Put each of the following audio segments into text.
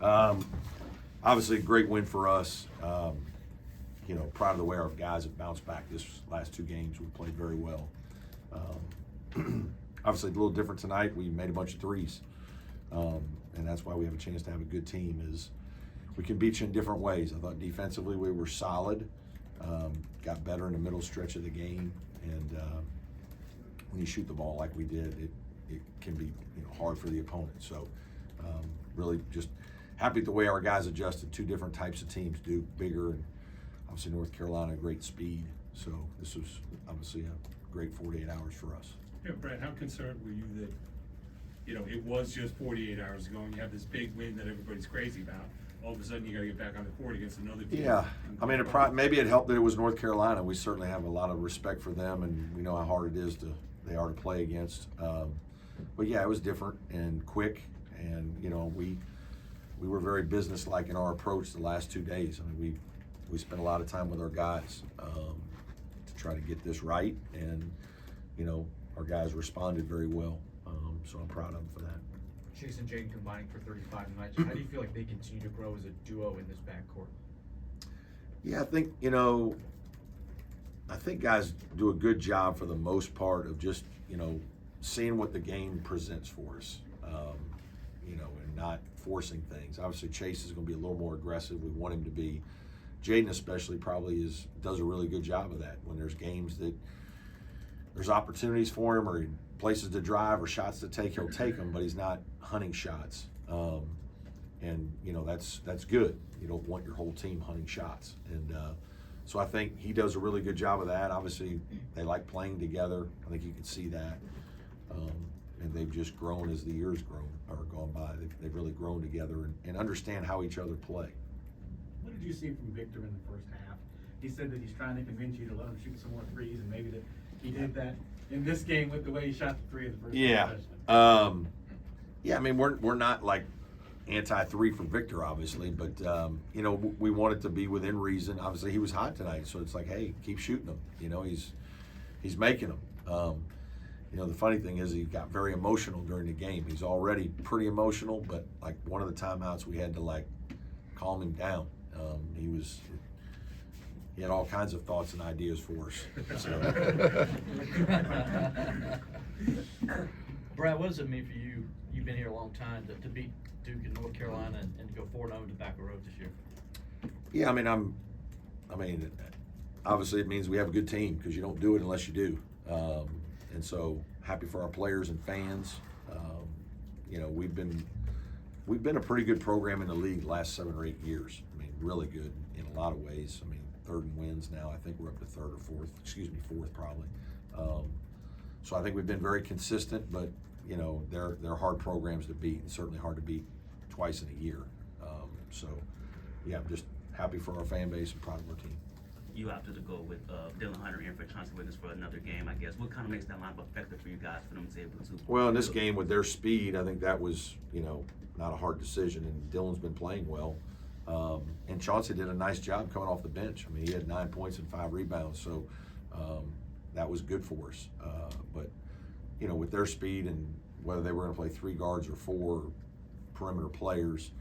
Obviously, a great win for us. Proud of the way our guys have bounced back this last two games. We played very well. Obviously, a little different tonight. We made a bunch of threes, and that's why we have a chance to have a good team. Is we can beat you in different ways. I thought defensively we were solid. Got better in the middle stretch of the game, and when you shoot the ball like we did, it can be hard for the opponent. So really just happy with the way our guys adjusted. Two different types of teams, Duke bigger, and obviously North Carolina great speed. So this was obviously a great 48 hours for us. Yeah, Brad, how concerned were you that it was just 48 hours ago and you have this big win that everybody's crazy about? All of a sudden you got to get back on the court against another team. Yeah, I mean, maybe it helped that it was North Carolina. We certainly have a lot of respect for them, and we know how hard it is they are to play against. But yeah, it was different and quick, and we were very businesslike in our approach the last 2 days. I mean, we spent a lot of time with our guys to try to get this right, and our guys responded very well. So I'm proud of them for that. Chase and Jaden combining for 35 tonight. How do you feel like they continue to grow as a duo in this backcourt? Yeah, I think guys do a good job for the most part of just seeing what the game presents for us, and not forcing things. Obviously, Chase is going to be a little more aggressive. We want him to be. Jaden especially probably does a really good job of that. When there's games that there's opportunities for him or places to drive or shots to take, he'll take them, but he's not hunting shots. And that's good. You don't want your whole team hunting shots. And so I think he does a really good job of that. Obviously, they like playing together. I think you can see that. And they've just grown as the years gone by. They've really grown together and understand how each other play. What did you see from Victor in the first half? He said that he's trying to convince you to let him shoot some more threes, and maybe that he did that in this game with the way he shot the three of the first possession. Yeah, I mean, we're not like anti-3 for Victor, obviously, but we want it to be within reason. Obviously, he was hot tonight, so it's like, hey, keep shooting them. He's making them. The funny thing is he got very emotional during the game. He's already pretty emotional, but like one of the timeouts we had to calm him down. He had all kinds of thoughts and ideas for us. So. Brad, what does it mean for you? You've been here a long time to beat Duke and North Carolina and to go 4-0 to back the road this year. Yeah, I mean, obviously it means we have a good team because you don't do it unless you do. And so happy for our players and fans. We've been a pretty good program in the league the last 7 or 8 years. I mean, really good in a lot of ways. I mean, third in wins now. I think we're up to fourth probably. So I think we've been very consistent, but they're hard programs to beat, and certainly hard to beat twice in a year. So yeah, I'm just happy for our fan base and proud of our team. You opted to go with Dylan Hunter in for Chauncey Williams for another game, I guess. What kind of makes that lineup effective for you guys for them to be able to? Well, in this game with their speed, I think that was not a hard decision, and Dylan's been playing well. And Chauncey did a nice job coming off the bench. I mean, he had 9 points and 5 rebounds, so that was good for us. But with their speed and whether they were going to play 3 guards or 4 perimeter players,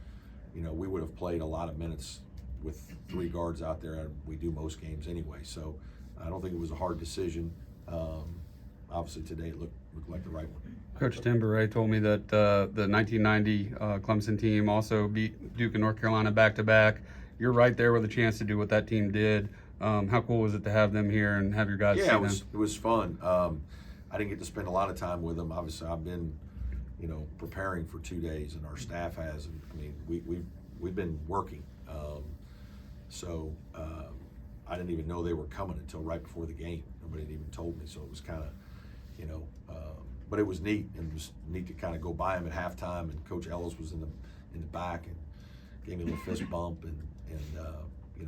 we would have played a lot of minutes with 3 guards out there. We do most games anyway, so I don't think it was a hard decision. Obviously today it looked like the right one. Coach Tim Burray told me that the 1990 Clemson team also beat Duke and North Carolina back-to-back. You're right there with a chance to do what that team did. How cool was it to have them here and have your guys see them? Yeah, it was fun. I didn't get to spend a lot of time with them. Obviously, I've been, preparing for 2 days, and our staff has. And I mean, we've been working. So I didn't even know they were coming until right before the game. Nobody had even told me, so it was kind of, but it was neat, and it was neat to kind of go by him at halftime. And Coach Ellis was in the back and gave me a little fist bump, and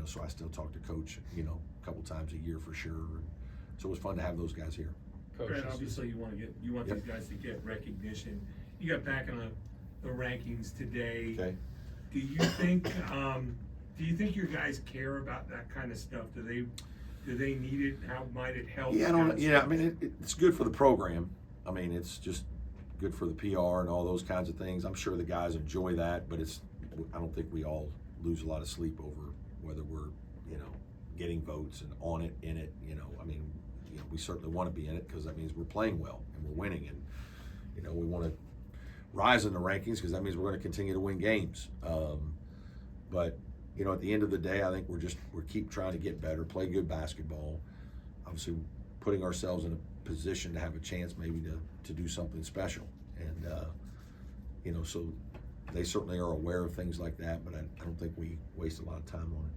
so I still talk to Coach, a couple times a year for sure. And so it was fun to have those guys here. Coach, obviously you want these guys to get recognition. You got back in the rankings today. Okay. Do you think your guys care about that kind of stuff? Do they need it? How might it help? Yeah, I mean, it's good for the program. I mean, it's just good for the PR and all those kinds of things. I'm sure the guys enjoy that, but it's don't think we all lose a lot of sleep over whether we're, you know, getting votes and on it, in it, you know. I mean, you know, we certainly want to be in it because that means we're playing well and we're winning, and, you know, we want to rise in the rankings because that means we're going to continue to win games. But, you know, at the end of the day, I think we're keep trying to get better, play good basketball, obviously putting ourselves in a position to have a chance maybe to do something special. And, you know, so they certainly are aware of things like that, but I don't think we waste a lot of time on it.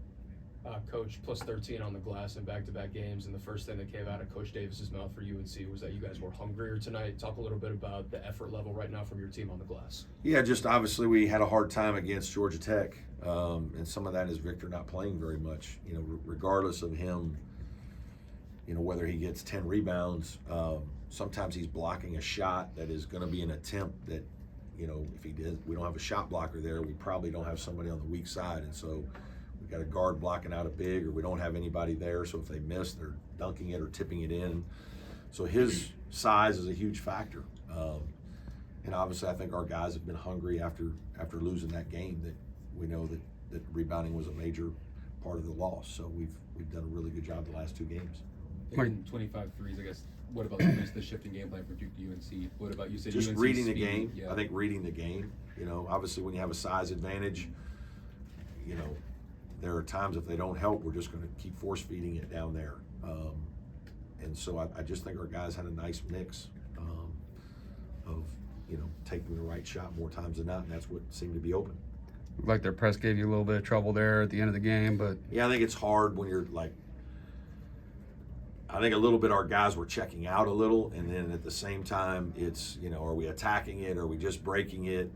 Coach, plus 13 on the glass in back-to-back games, and the first thing that came out of Coach Davis's mouth for UNC was that you guys were hungrier tonight. Talk a little bit about the effort level right now from your team on the glass. Yeah, just obviously we had a hard time against Georgia Tech, and some of that is Victor not playing very much. You know, regardless of him, you know, whether he gets 10 rebounds, sometimes he's blocking a shot that is going to be an attempt that, you know, if he did, we don't have a shot blocker there, we probably don't have somebody on the weak side, and so we've got a guard blocking out a big, or we don't have anybody there, so if they miss, they're dunking it or tipping it in. So his size is a huge factor. And obviously I think our guys have been hungry after losing that game, that we know that rebounding was a major part of the loss. So we've done a really good job the last two games. And 25 threes, I guess. What about the shifting game plan for Duke to UNC? What about, you said Just UNC reading the speed? game. Yeah. I think reading the game. You know, obviously when you have a size advantage, you know, there are times if they don't help, we're just going to keep force feeding it down there. And so I just think our guys had a nice mix of, you know, taking the right shot more times than not, and that's what seemed to be open. Like their press gave you a little bit of trouble there at the end of the game, but Yeah, I think it's hard when you're like, I think a little bit our guys were checking out a little, and then at the same time, it's, you know, are we attacking it? Are we just breaking it?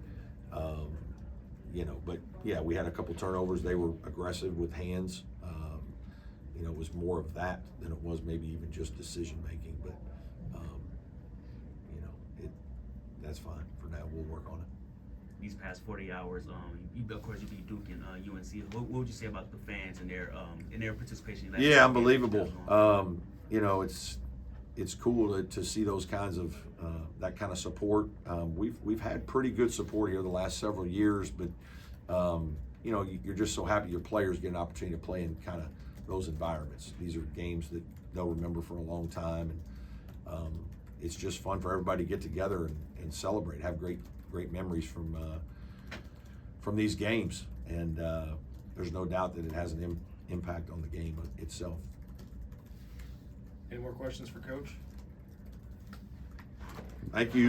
You know, but yeah, we had a couple turnovers. They were aggressive with hands. You know, it was more of that than it was maybe even just decision making. But you know, that's fine for now. We'll work on it. These past 40 hours, of course you beat Duke and UNC. What would you say about the fans and their participation? In that Yeah, game? unbelievable. You know, it's cool to see those kinds of that kind of support. We've had pretty good support here the last several years, but you know, you're just so happy your players get an opportunity to play in kind of those environments. These are games that they'll remember for a long time, and it's just fun for everybody to get together and celebrate, have great memories from these games, and there's no doubt that it has an impact on the game itself. Any more questions for Coach? Thank you.